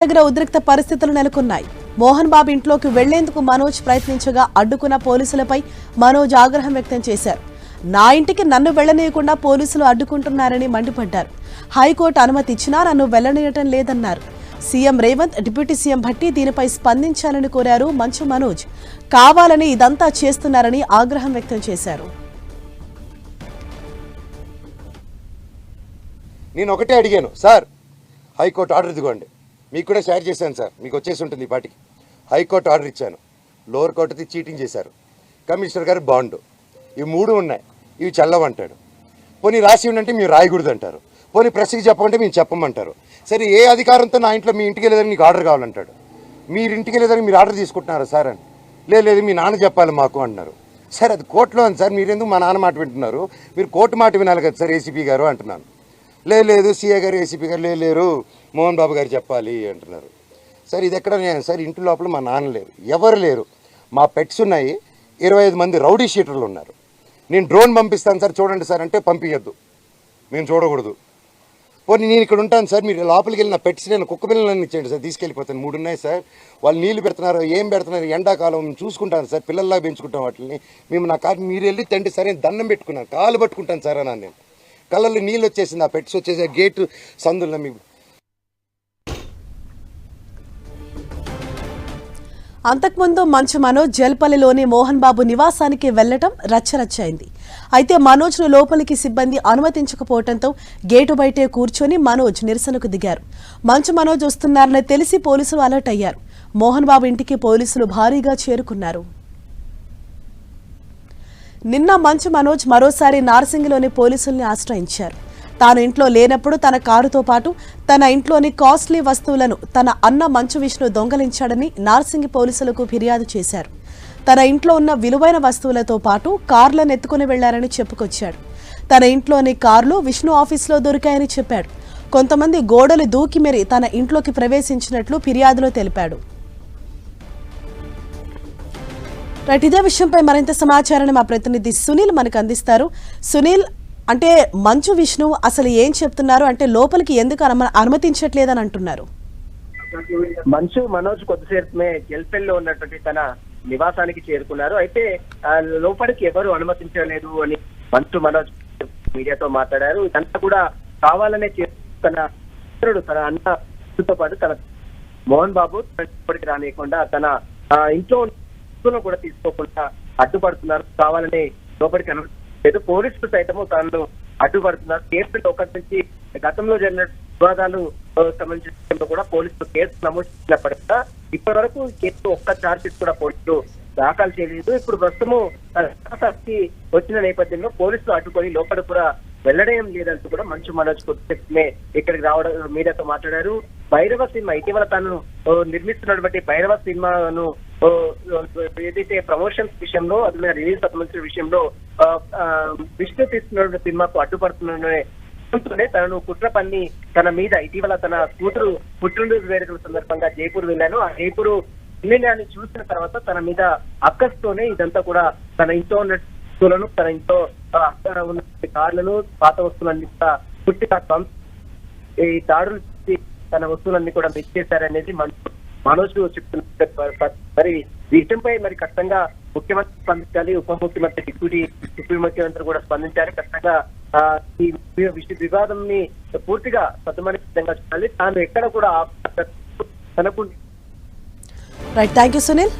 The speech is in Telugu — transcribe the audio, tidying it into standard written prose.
దగ్గర ఉద్రిక్త పరిస్థితులు నెలకొన్నాయి. మోహన్ బాబు ఇంట్లోకి వెళ్లేందుకు మనోజ్ ప్రయత్నించగా అడ్డుకున్న పోలీసులపై మనోజ్ ఆగ్రహం వ్యక్తం చేశారు. నా ఇంటికి నన్ను వెళ్లనీయకుండా పోలీసులు అడ్డుకుంటున్నారని మండిపడ్డారు. హైకోర్టు అనుమతి ఇచ్చినా నన్ను వెళ్లనీయటం లేదన్నారు. CM Revanth, deputy CM Bhatti దీనిపై స్పందించాలని కోరారు. మంచు మనోజ్ కావాలని ఇదంతా చేస్తున్నారని ఆగ్రహం వ్యక్తం చేశారు. నేను ఒకటే అడిగాను, సార్ హైకోర్టు ఆర్డర్ ఇదిగోండి, మీకు కూడా షేర్ చేశాను సార్, మీకు వచ్చేసి ఉంటుంది ఈ పాటికి. హైకోర్టు ఆర్డర్ ఇచ్చాను, లోవర్ కోర్టుది చీటింగ్ చేశారు, కమిషనర్ గారు బాండు, ఇవి మూడు ఉన్నాయి, ఇవి చల్లవంటాడు. పోనీ రాసి ఉండంటే మీరు రాయకూడదు అంటారు. పోనీ ప్రెస్కి చెప్పమంటే మేము చెప్పమంటారు. సరే ఏ అధికారంతో నా ఇంట్లో మీ ఇంటికి వెళ్ళేదని మీకు ఆర్డర్ కావాలంటాడు. మీరు ఇంటికి వెళ్ళేదని మీరు ఆర్డర్ తీసుకుంటున్నారా సార్ అని. లేదు మీ నాన్న చెప్పాలి మాకు అంటున్నారు. సార్ అది కోర్టులో అని సార్, మీరెందుకు మా నాన్న మాట వింటున్నారు, మీరు కోర్టు మాట వినాలి కదా సార్ ఏసీపీ గారు అంటున్నాను. లేదు సీఏ గారు ఏసీపీ గారు లేరు, మోహన్ బాబు గారు చెప్పాలి అంటున్నారు. సార్ ఇది ఎక్కడ నేను సార్, ఇంటి లోపల మా నాన్న లేరు, ఎవరు లేరు, మా పెట్స్ ఉన్నాయి, 25 మంది రౌడీ షీటర్లు ఉన్నారు. నేను డ్రోన్ పంపిస్తాను సార్ చూడండి సార్ అంటే పంపించద్దు, మేము చూడకూడదు. పోనీ నేను ఇక్కడ ఉంటాను సార్, మీరు లోపలికి వెళ్ళిన పెట్స్ నేను కుక్క పిల్లలన్నీ ఇచ్చేయండి సార్, తీసుకెళ్ళిపోతాను. 3 ఉన్నాయి సార్, వాళ్ళు నీళ్లు పెడుతున్నారు, ఏం పెడుతున్నారు, ఎండాకాలం చూసుకుంటాను సార్, పిల్లల్లా పెంచుకుంటాం వాటిని. మేము నా కారు మీరు వెళ్ళి తండ్రి సరే దండం పెట్టుకున్నాను, కాలు పట్టుకుంటాను సార్ అన్నాను. నేను కళ్ళల్లో నీళ్ళు వచ్చేసింది, ఆ పెట్స్ వచ్చేసి గేటు సందుల్లో. మీకు అంతకుముందు మంచు మనోజ్ జల్పల్లిలోని మోహన్ బాబు నివాసానికి వెళ్లటం రచ్చరచ్చైంది. అయితే మనోజ్ను లోపలికి సిబ్బంది అనుమతించకపోవడంతో గేటు బయటే కూర్చొని మనోజ్ నిరసనకు దిగారు. మంచు మనోజ్ వస్తున్నారని తెలిసి పోలీసులు అలర్ట్ అయ్యారు. మోహన్ బాబు ఇంటికి పోలీసులు భారీగా చేరుకున్నారు. నిన్న మంచు మనోజ్ మరోసారి నార్సింగిలోని పోలీసుల్ని ఆశ్రయించారు. తాను ఇంట్లో లేనప్పుడు తన కారుతో పాటు తన ఇంట్లోని కాస్ట్లీ వస్తువులను తన అన్న మంచు విష్ణు దొంగలించాడని నార్సింగి పోలీసులకు ఫిర్యాదు చేశారు. తన ఇంట్లో ఉన్న విలువైన వస్తువులతో పాటు కార్లను ఎత్తుకుని వెళ్లారని చెప్పుకొచ్చాడు. తన ఇంట్లోని కార్లు విష్ణు ఆఫీసులో దొరికాయని చెప్పాడు. కొంతమంది గోడలు దూకి మెరి తన ఇంట్లోకి ప్రవేశించినట్లు ఫిర్యాదులో తెలిపాడు. ఇదే విషయంపై మరింత సమాచారాన్ని మా ప్రతినిధి సునీల్ మనకు అందిస్తారు. సునీల్, అంటే మంచు విష్ణు అసలు ఏం చెప్తున్నారు, అంటే లోపలికి ఎందుకు అనుమతించట్లేదని అంటున్నారు? మంచు మనోజ్ కొద్దిసేపమే జల్పల్లిలో ఉన్నటువంటి తన నివాసానికి చేరుకున్నారు. అయితే లోపలికి ఎవరు అనుమతించలేదు అని మంచు మనోజ్ మీడియాతో మాట్లాడారు. ఇదంతా కూడా కావాలనే తన తన అన్నతో పాటు తన మోహన్ బాబు లోపలికి రానియకుండా తన ఇంట్లో కూడా తీసుకోకుండా అడ్డుపడుతున్నారు. కావాలని లోపలికి అనుమతి పోలీసులు సైతము తనను అడ్డుపడుతున్నారు. ఏప్రిల్ 1 నుంచి గతంలో జరిగిన వివాదాలు సంబంధించిన కూడా పోలీసులు కేసు నమోదు చేసినప్పటికీ ఇప్పటి వరకు కేసు ఒక్క ఛార్జ్ షీట్ కూడా పోలీసులు దాఖలు చేయలేదు. ఇప్పుడు ప్రస్తుతము వచ్చిన నేపథ్యంలో పోలీసులు అడ్డుకొని లోపల కూడా వెళ్లడం లేదంటూ కూడా మంచు మనోజ్ కొద్దిసేపమే ఇక్కడికి రావడం మీడియాతో మాట్లాడారు. భైరవ సినిమా ఇటీవల తాను నిర్మిస్తున్నటువంటి భైరవ సినిమాను ఏదైతే ప్రమోషన్స్ విషయంలో అది రిలీజ్ సంబంధించిన విషయంలో విష్ణు తీస్తున్న సినిమాకు అడ్డుపడుతున్ననే తనను కుట్ర పన్ని తన మీద ఇటీవల తన కూతురు పుట్టినరోజు వేడుకల సందర్భంగా జైపూర్ వెళ్ళాను. ఆ జైపూర్ నిర్ణయాన్ని చూసిన తర్వాత తన మీద అక్కస్తోనే ఇదంతా కూడా తన ఇంట్లో ఉన్న వస్తువులను తన ఇంట్లో ఉన్న కార్లను పాత వస్తువులన్నీ కూడా పూర్తిగా ఈ దాడులు తన వస్తువులన్నీ కూడా మెచ్చేశారనేది మనోజ్ చెప్తున్న. మరి విషయంపై మరి ఖచ్చితంగా ముఖ్యమంత్రి స్పందించాలి, ఉప ముఖ్యమంత్రి డిప్యూటీ ముఖ్యమంత్రి కూడా స్పందించాలి. ఖచ్చితంగా ఈ వివాదం ని పూర్తిగా సద్దుమనే విధంగా చూడాలి. తాను ఎక్కడ కూడా తనకు. Right, thank you Sunil.